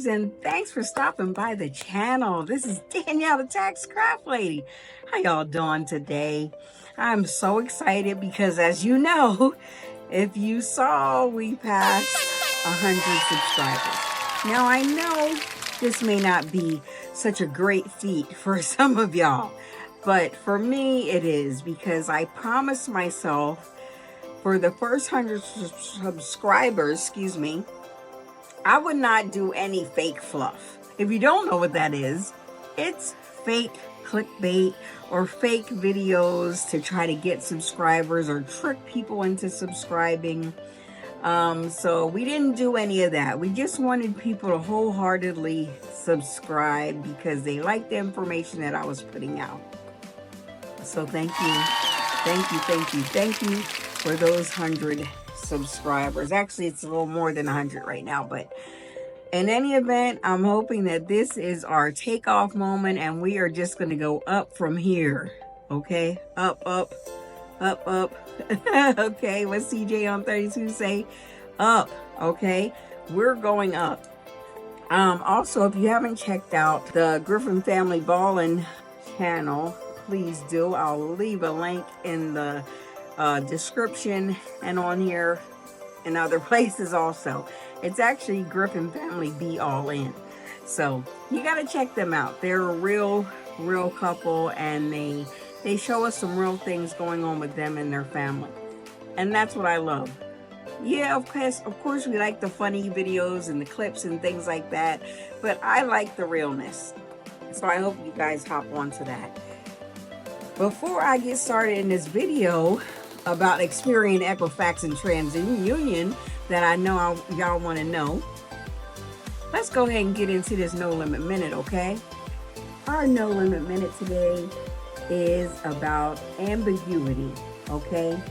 subscribers, and thanks for stopping by the channel. This is Danielle, the Tax Craft Lady. How y'all doing today? I'm so excited because, as you know, if you saw, we passed 100 subscribers. Now, I know this may not be such a great feat for some of y'all, but for me it is, because I promised myself for the first 100 subscribers, I would not do any fake fluff. If you don't know what that is, it's fake clickbait or fake videos to try to get subscribers or trick people into subscribing. So we didn't do any of that. We just wanted people to wholeheartedly subscribe because they liked the information that I was putting out. So thank you for those 100 subscribers. Actually, it's a little more than 100 right now, but in any event, I'm hoping that this is our takeoff moment and we are just going to go up from here. Okay, up. Okay, what's CJ on 32 say? Up. Okay, we're going up. Also, if you haven't checked out the Griffin Family Ballin channel, please do. I'll leave a link in the description and on here and other places also. It's actually Griffin Family Be All In. So you got to check them out. They're a real couple, and they show us some real things going on with them and their family. And that's what I love. Yeah, of course we like the funny videos and the clips and things like that, but I like the realness. So I hope you guys hop onto that. Before I get started in this video about Experian, Equifax, and TransUnion that I know y'all want to know, let's go ahead and get into this No Limit Minute, okay? Our No Limit Minute today is about ambiguity, okay?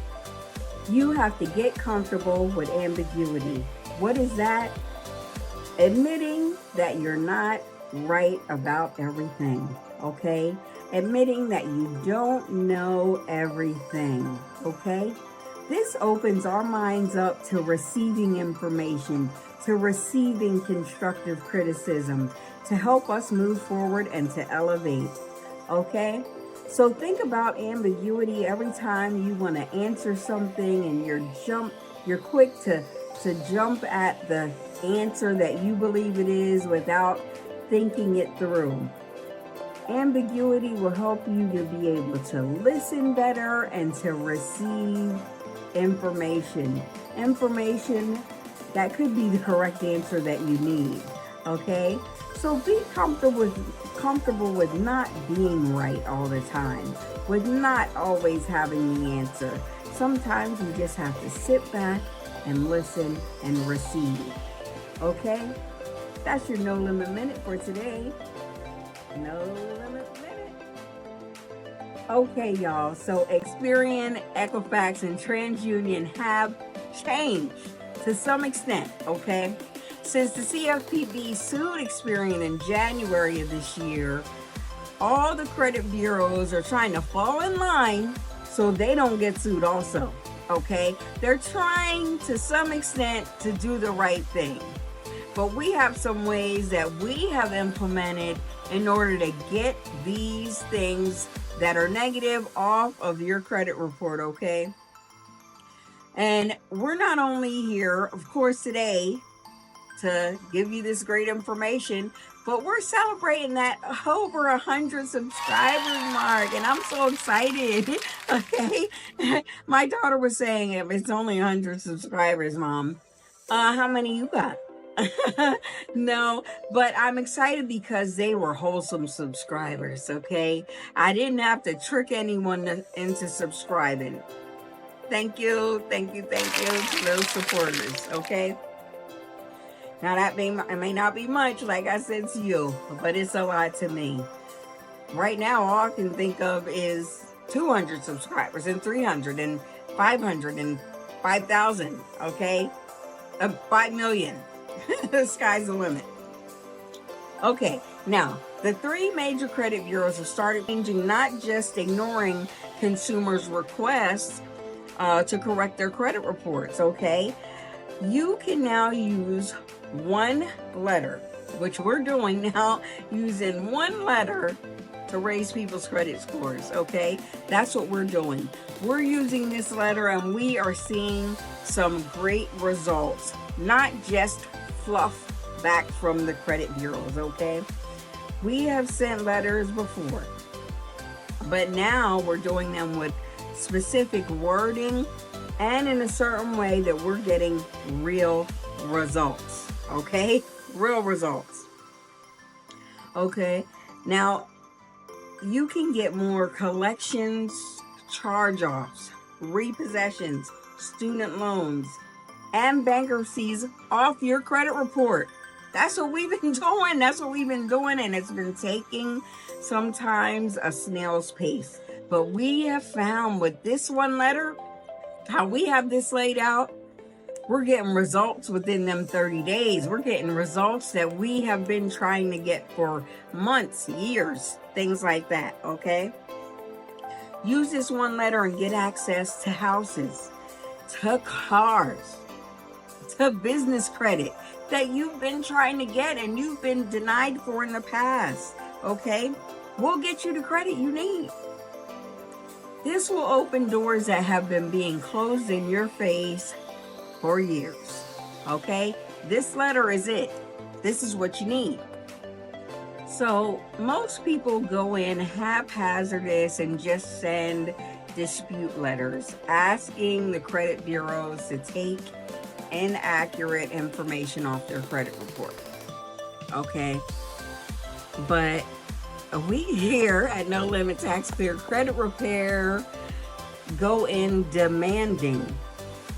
You have to get comfortable with ambiguity. What is that? Admitting that you're not right about everything, okay? Admitting that you don't know everything, okay? This opens our minds up to receiving information, to receiving constructive criticism, to help us move forward and to elevate, okay? So think about ambiguity every time you want to answer something and you're quick to jump at the answer that you believe it is without thinking it through. Ambiguity will help you to be able to listen better and to receive information that could be the correct answer that you need, okay? So be comfortable with not being right all the time, with not always having the answer. Sometimes you just have to sit back and listen and receive, okay? That's your No Limit Minute for today. No Limit Minute. Okay, y'all, so Experian, Equifax, and TransUnion have changed to some extent, okay? Since the CFPB sued Experian in January of this year, all the credit bureaus are trying to fall in line so they don't get sued also, okay? They're trying to some extent to do the right thing. But we have some ways that we have implemented in order to get these things that are negative off of your credit report, okay? And we're not only here, of course, today to give you this great information, but we're celebrating that over 100 subscribers mark, and I'm so excited, okay? My daughter was saying, it's only 100 subscribers, Mom. How many you got? No, but I'm excited because they were wholesome subscribers, okay? I didn't have to trick anyone into subscribing. Thank you to those supporters, okay? Now that it may not be much, like I said to you, but it's a lot to me. Right now, all I can think of is 200 subscribers and 300 and 500 and 5,000, okay? 5 million. The sky's the limit. Okay, now, the three major credit bureaus have started changing, not just ignoring consumers' requests to correct their credit reports, okay? You can now use one letter which we're doing now, using one letter to raise people's credit scores, okay? That's what we're doing. We're using this letter and we are seeing some great results, not just fluff back from the credit bureaus, okay? We have sent letters before, but now we're doing them with specific wording and in a certain way that we're getting real results, okay? Real results. Okay, now you can get more collections, charge-offs, repossessions, student loans, and bankruptcies off your credit report. That's what we've been doing. That's what we've been doing, and it's been taking sometimes a snail's pace. But we have found with this one letter, how we have this laid out, we're getting results within them 30 days. We're getting results that we have been trying to get for months, years, things like that, okay? Use this one letter and get access to houses, to cars, to business credit that you've been trying to get and you've been denied for in the past, okay? We'll get you the credit you need. This will open doors that have been being closed in your face for years, okay? This letter is it. This is what you need. So most people go in haphazardous and just send dispute letters asking the credit bureaus to take inaccurate information off their credit report, okay? But we here at No Limit Tax Clear Credit Repair go in demanding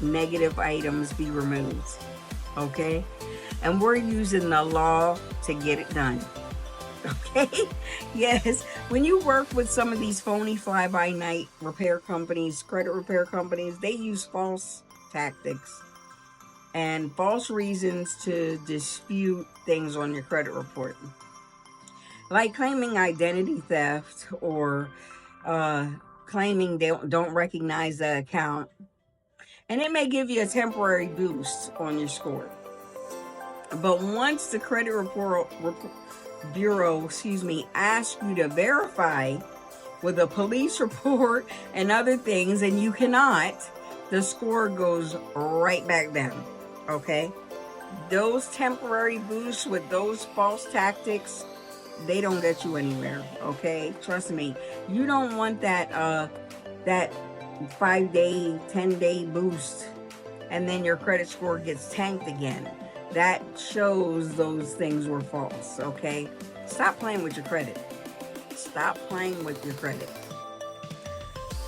negative items be removed, okay? And we're using the law to get it done, okay? Yes, when you work with some of these phony fly-by-night repair companies, credit repair companies, they use false tactics and false reasons to dispute things on your credit report, like claiming identity theft or claiming they don't recognize the account. And it may give you a temporary boost on your score. But once the credit bureau, asks you to verify with a police report and other things, and you cannot, the score goes right back down, okay? Those temporary boosts with those false tactics, they don't get you anywhere, okay? Trust me. You don't want that 5-day, 10-day boost and then your credit score gets tanked again. That shows those things were false, okay? Stop playing with your credit. Stop playing with your credit.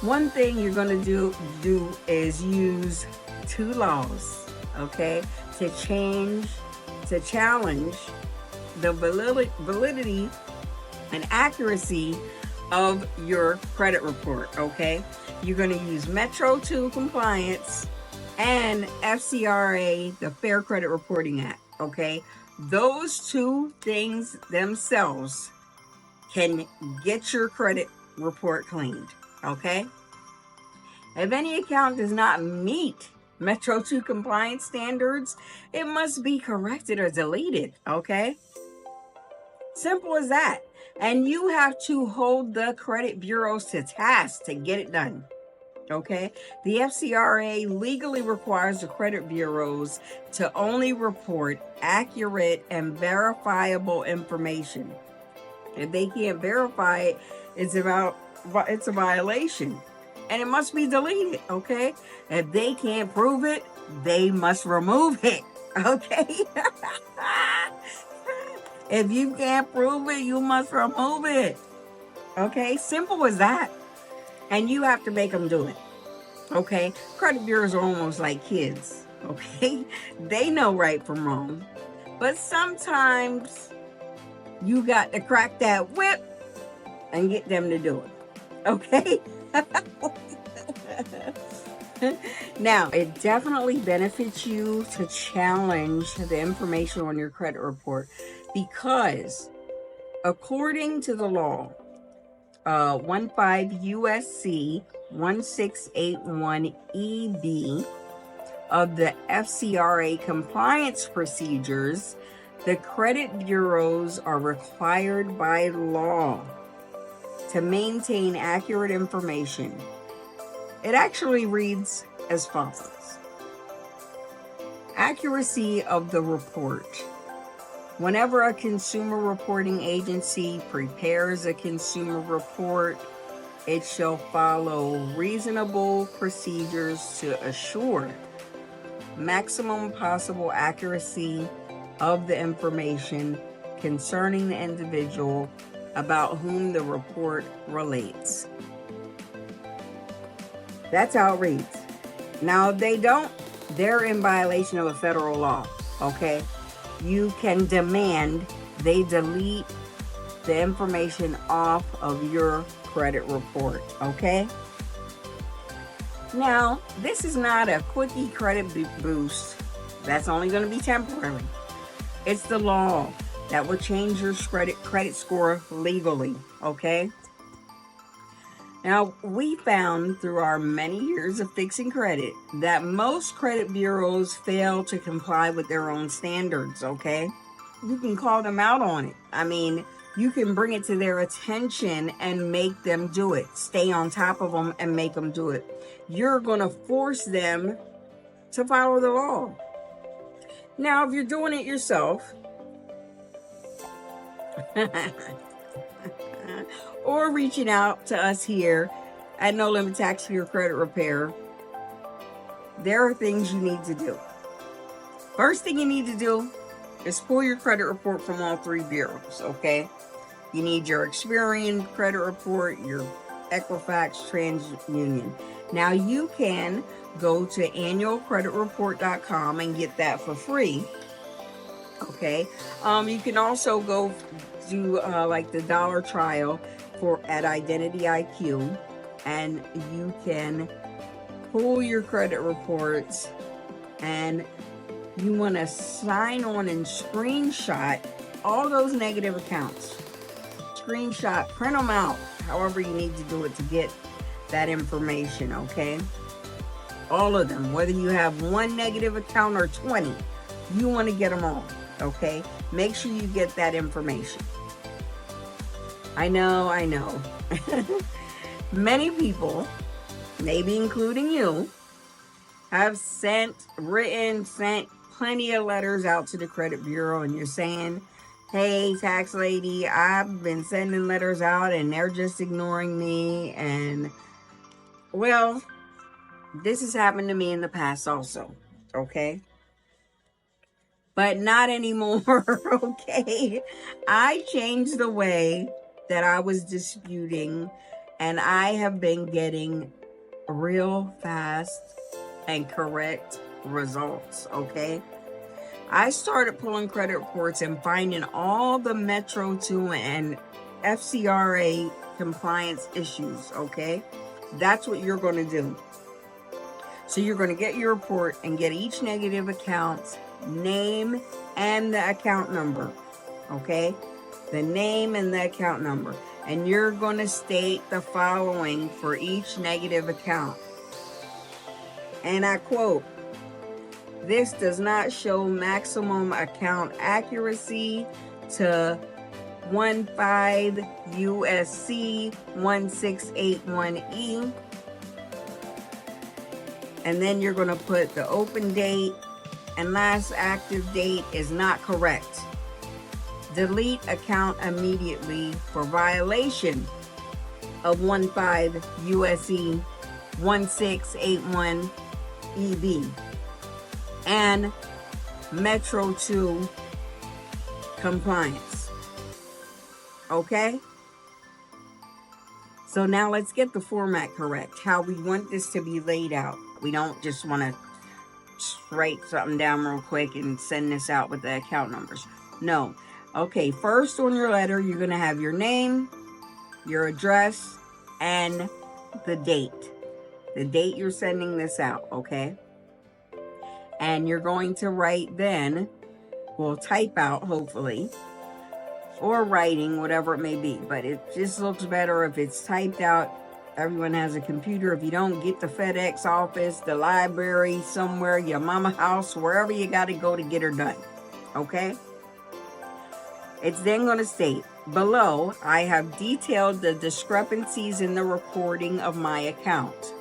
One thing you're going to do is use 2 laws, okay, to challenge the validity and accuracy of your credit report, okay? You're going to use Metro 2 compliance and FCRA, the Fair Credit Reporting Act, okay? Those 2 things themselves can get your credit report cleaned, okay? If any account does not meet Metro 2 compliance standards, it must be corrected or deleted, okay? Simple as that. And you have to hold the credit bureaus to task to get it done, okay? The FCRA legally requires the credit bureaus to only report accurate and verifiable information. If they can't verify it, it's a violation. And it must be deleted, okay? If they can't prove it, they must remove it, okay? If you can't prove it, you must remove it, okay? Simple as that. And you have to make them do it, okay? Credit bureaus are almost like kids, okay? They know right from wrong. But sometimes you got to crack that whip and get them to do it, okay? Now, it definitely benefits you to challenge the information on your credit report because according to the law, 15 USC 1681 EB of the FCRA compliance procedures, The credit bureaus are required by law to maintain accurate information. It actually reads as follows. Accuracy of the report. Whenever a consumer reporting agency prepares a consumer report, it shall follow reasonable procedures to assure maximum possible accuracy of the information concerning the individual about whom the report relates. That's how it reads. Now, if they don't, they're in violation of a federal law, okay? You can demand they delete the information off of your credit report, okay? Now, this is not a quickie credit boost. That's only going to be temporary. It's the law that will change your credit score legally, okay? Now, we found through our many years of fixing credit that most credit bureaus fail to comply with their own standards, okay? You can call them out on it. I mean, you can bring it to their attention and make them do it. Stay on top of them and make them do it. You're going to force them to follow the law. Now, if you're doing it yourself, or reaching out to us here at No Limit Tax for your credit repair, there are things you need to do. First thing you need to do is pull your credit report from all three bureaus, okay? You need your Experian credit report, your Equifax, TransUnion. Now you can go to annualcreditreport.com and get that for free, okay? You can also go do like the dollar trial at Identity IQ, and you can pull your credit reports, and you want to sign on and screenshot all those negative accounts. Screenshot, print them out, however you need to do it to get that information, okay? All of them, whether you have one negative account or 20, you want to get them all, okay? Make sure you get that information. I know. Many people, maybe including you, have sent plenty of letters out to the credit bureau, and you're saying, hey, tax lady, I've been sending letters out and they're just ignoring me. And well, this has happened to me in the past also, okay? But not anymore, okay? I changed the way that I was disputing, and I have been getting real fast and correct results, okay? I started pulling credit reports and finding all the Metro 2 and FCRA compliance issues, okay? That's what you're going to do. So you're going to get your report and get each negative account's name and the account number, okay? The name and the account number. And you're going to state the following for each negative account. And I quote, this does not show maximum account accuracy to 15 USC 1681E. And then you're going to put the open date and last active date is not correct. Delete account immediately for violation of 15 USC 1681 EB and Metro 2 compliance. Okay? So now let's get the format correct, how we want this to be laid out. We don't just want to write something down real quick and send this out with the account numbers. No. Okay, first on your letter, you're going to have your name, your address, and the date. The date you're sending this out, okay? And you're going to write then, well, type out, hopefully, or writing, whatever it may be. But it just looks better if it's typed out. Everyone has a computer. If you don't, get the FedEx office, the library, somewhere, your mama house, wherever you got to go to get her done, okay? It's then going to state, below, I have detailed the discrepancies in the reporting of my account.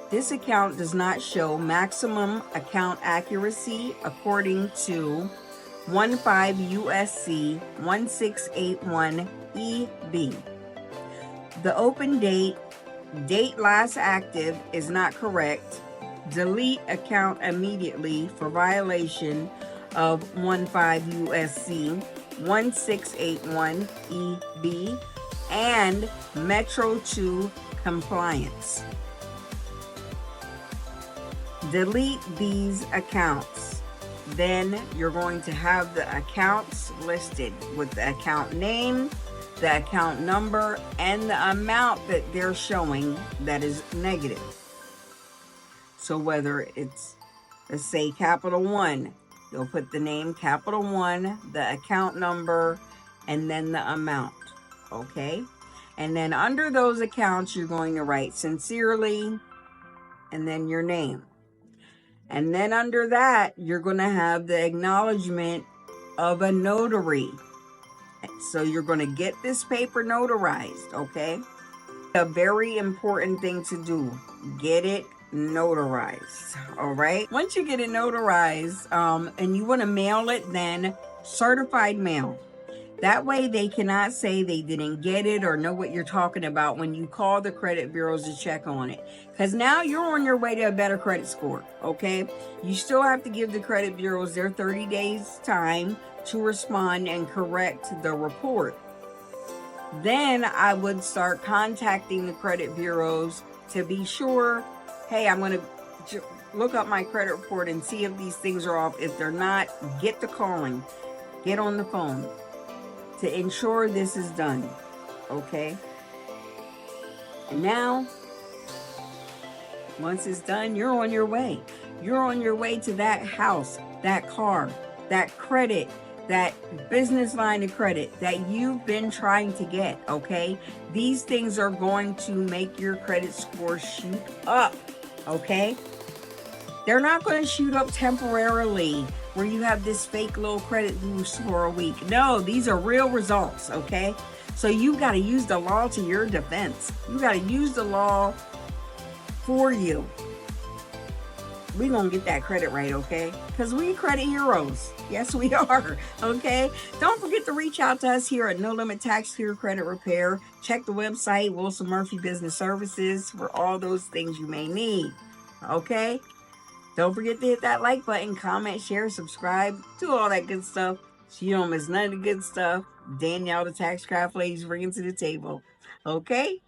This account does not show maximum account accuracy according to 15 USC 1681 EB. The open date last active is not correct. Delete account immediately for violation of 15 USC 1681 EB and Metro 2 compliance. Delete these accounts. Then you're going to have the accounts listed with the account name, the account number, and the amount that they're showing that is negative. So whether it's, let's say, Capital One, you'll put the name Capital One, the account number, and then the amount, okay? And then under those accounts, you're going to write sincerely, and then your name. And then under that, you're going to have the acknowledgement of a notary. So you're going to get this paper notarized, okay? A very important thing to do, get it notarized, all right? Once you get it notarized, and you want to mail it, then certified mail. That way they cannot say they didn't get it or know what you're talking about when you call the credit bureaus to check on it. Because now you're on your way to a better credit score, okay? You still have to give the credit bureaus their 30 days time to respond and correct the report. Then I would start contacting the credit bureaus to be sure, hey, I'm going to look up my credit report and see if these things are off. If they're not, get to calling, get on the phone to ensure this is done, okay? And now, once it's done, you're on your way. You're on your way to that house, that car, that credit, that business line of credit that you've been trying to get, okay? These things are going to make your credit score shoot up, okay? They're not going to shoot up temporarily where you have this fake little credit boost for a week. No, these are real results, okay? So you got to use the law to your defense. You got to use the law for you. We're going to get that credit right, okay? Because we credit heroes. Yes, we are, okay? Don't forget to reach out to us here at No Limit Tax Clear Credit Repair. Check the website, Wilson Murphy Business Services, for all those things you may need, okay? Don't forget to hit that like button, comment, share, subscribe, do all that good stuff so you don't miss none of the good stuff Danielle, the Tax Craft Lady's bringing to the table. Okay?